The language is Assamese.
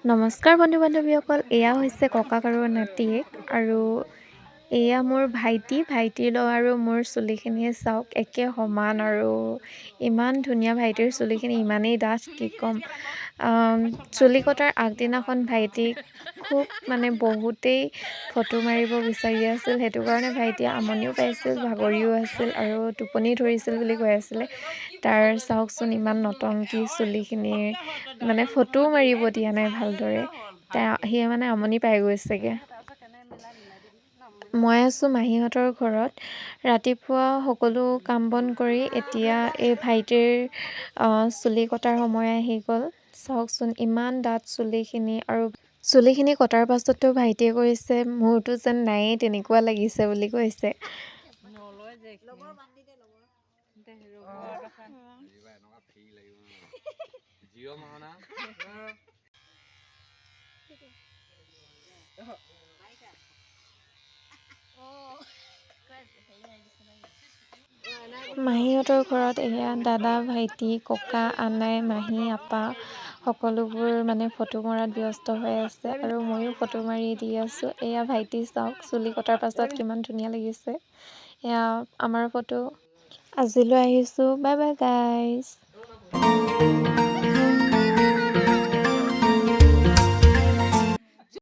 নমস্কাৰ বন্ধু-বান্ধৱীসকল, এয়া হৈছে ককাক আৰু নাতিয়েক আৰু এয়া মোৰ ভাইটিৰ আৰু মোৰ চুলিখিনি চাওক, একে সমান আৰু ইমান ধুনীয়া। ভাইটিৰ চুলিখিনি ইমানেই ডাঠ, কি ক'ম। চুলি কটাৰ আগদিনাখন ভাইটিক খুব বহুতেই ফটো মাৰিব বিচাৰি আছিল। সেইটো কাৰণে ভাইটিয়ে আমনিও পাইছিল, ভাগৰিও আছিল আৰু টোপনি ধৰিছিল বুলি কৈ আছিলে। তাৰ চাওকচোন ইমান নতংকি চুলিখিনিৰ ফটোও মাৰিব দিয়া নাই ভালদৰে। সি আমনি পাই গৈছেগৈ। মই আছোঁ মাহীহঁতৰ ঘৰত। ৰাতিপুৱা সকলো কাম বন কৰি এতিয়া এই ভাইটিৰ চুলি কটাৰ সময় আহি গ'ল। চাওকচোন ইমান ডাঠ চুলিখিনি, আৰু চুলিখিনি কটাৰ পাছতো ভাইটিয়ে কৈছে মোৰতো যেন নায়েই তেনেকুৱা লাগিছে বুলি কৈছে। মাহীহঁতৰ ঘৰত এয়া দাদা, ভাইটি, ককা, আনাই, মাহী, আপা সকলোবোৰ ফটো মৰাত ব্যস্ত হৈ আছে আৰু ময়ো ফটো মাৰি দি আছোঁ। এয়া ভাইটি চাওক, চুলি কটাৰ পাছত কিমান ধুনীয়া লাগিছে। এয়া আমাৰ ফটো। আজিলৈ আহিছোঁ, বাই বাই গাইজ।